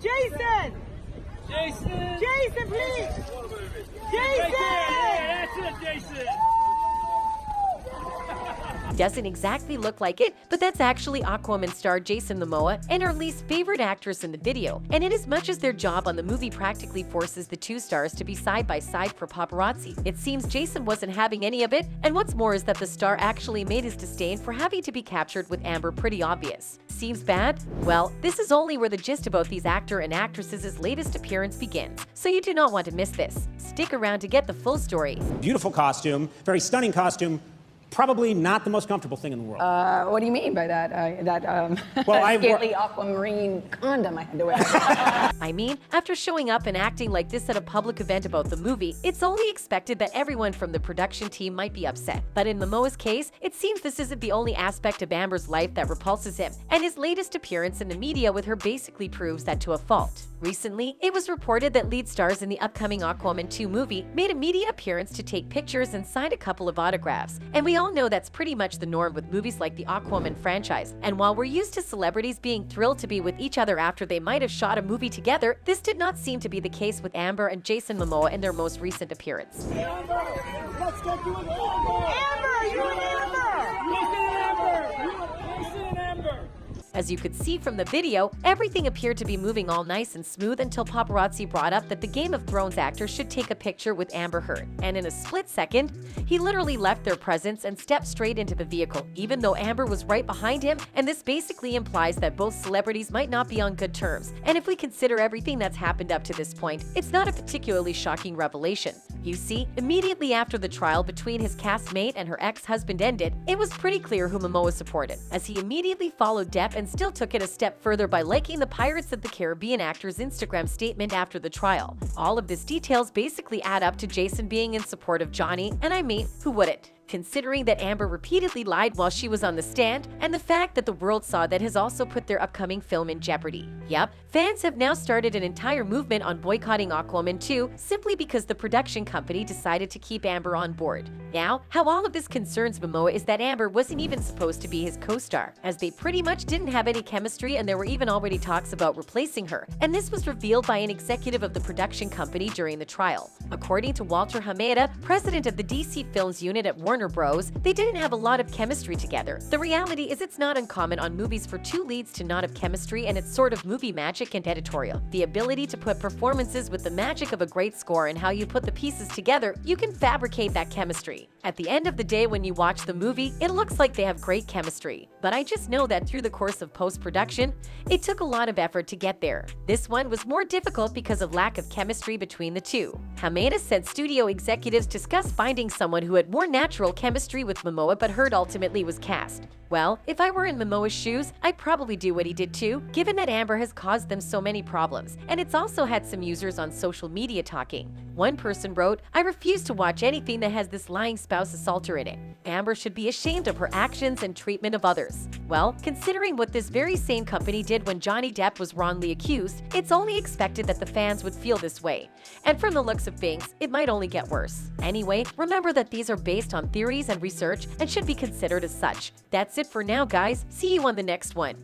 Jason! Jason! Jason, please! Jason! Yeah, that's it, Jason! Doesn't exactly look like it, but that's actually Aquaman star Jason Momoa and our least favorite actress in the video. And inasmuch as their job on the movie practically forces the two stars to be side by side for paparazzi, it seems Jason wasn't having any of it, and what's more is that the star actually made his disdain for having to be captured with Amber pretty obvious. Seems bad? Well, this is only where the gist about these actor and actresses' latest appearance begins, so you do not want to miss this. Stick around to get the full story. Beautiful costume, very stunning costume. Probably not the most comfortable thing in the world. What do you mean by that? Well, scaly aquamarine condom I had to wear. I mean, after showing up and acting like this at a public event about the movie, it's only expected that everyone from the production team might be upset. But in Momoa's case, it seems this isn't the only aspect of Amber's life that repulses him, and his latest appearance in the media with her basically proves that to a fault. Recently, it was reported that lead stars in the upcoming Aquaman 2 movie made a media appearance to take pictures and sign a couple of autographs. And we all know that's pretty much the norm with movies like the Aquaman franchise. And while we're used to celebrities being thrilled to be with each other after they might have shot a movie together, this did not seem to be the case with Amber and Jason Momoa in their most recent appearance. Amber! Let's get you an Amber! Amber! You and Amber! Jason and Amber! As you could see from the video, everything appeared to be moving all nice and smooth until paparazzi brought up that the Game of Thrones actor should take a picture with Amber Heard. And in a split second, he literally left their presence and stepped straight into the vehicle, even though Amber was right behind him, and this basically implies that both celebrities might not be on good terms. And if we consider everything that's happened up to this point, it's not a particularly shocking revelation. You see, immediately after the trial between his castmate and her ex-husband ended, it was pretty clear who Momoa supported, as he immediately followed Depp and still took it a step further by liking the Pirates of the Caribbean actor's Instagram statement after the trial. All of these details basically add up to Jason being in support of Johnny, and I mean, who wouldn't? Considering that Amber repeatedly lied while she was on the stand, and the fact that the world saw that has also put their upcoming film in jeopardy. Yep, fans have now started an entire movement on boycotting Aquaman 2 simply because the production company decided to keep Amber on board. Now, how all of this concerns Momoa is that Amber wasn't even supposed to be his co-star, as they pretty much didn't have any chemistry and there were even already talks about replacing her, and this was revealed by an executive of the production company during the trial. According to Walter Hamada, president of the DC Films unit at Warner Bros, they didn't have a lot of chemistry together. The reality is it's not uncommon on movies for two leads to not have chemistry, and it's sort of movie magic and editorial. The ability to put performances with the magic of a great score and how you put the pieces together, you can fabricate that chemistry. At the end of the day, when you watch the movie, it looks like they have great chemistry. But I just know that through the course of post-production, it took a lot of effort to get there. This one was more difficult because of lack of chemistry between the two. Hamada said studio executives discussed finding someone who had more natural chemistry with Momoa, but Heard ultimately was cast. Well, if I were in Momoa's shoes, I'd probably do what he did too, given that Amber has caused them so many problems, and it's also had some users on social media talking. One person wrote, "I refuse to watch anything that has this lying spouse assaulter in it. Amber should be ashamed of her actions and treatment of others." Well, considering what this very same company did when Johnny Depp was wrongly accused, it's only expected that the fans would feel this way. And from the looks of things, it might only get worse. Anyway, remember that these are based on theories and research and should be considered as such. That's it for now, guys. See you on the next one.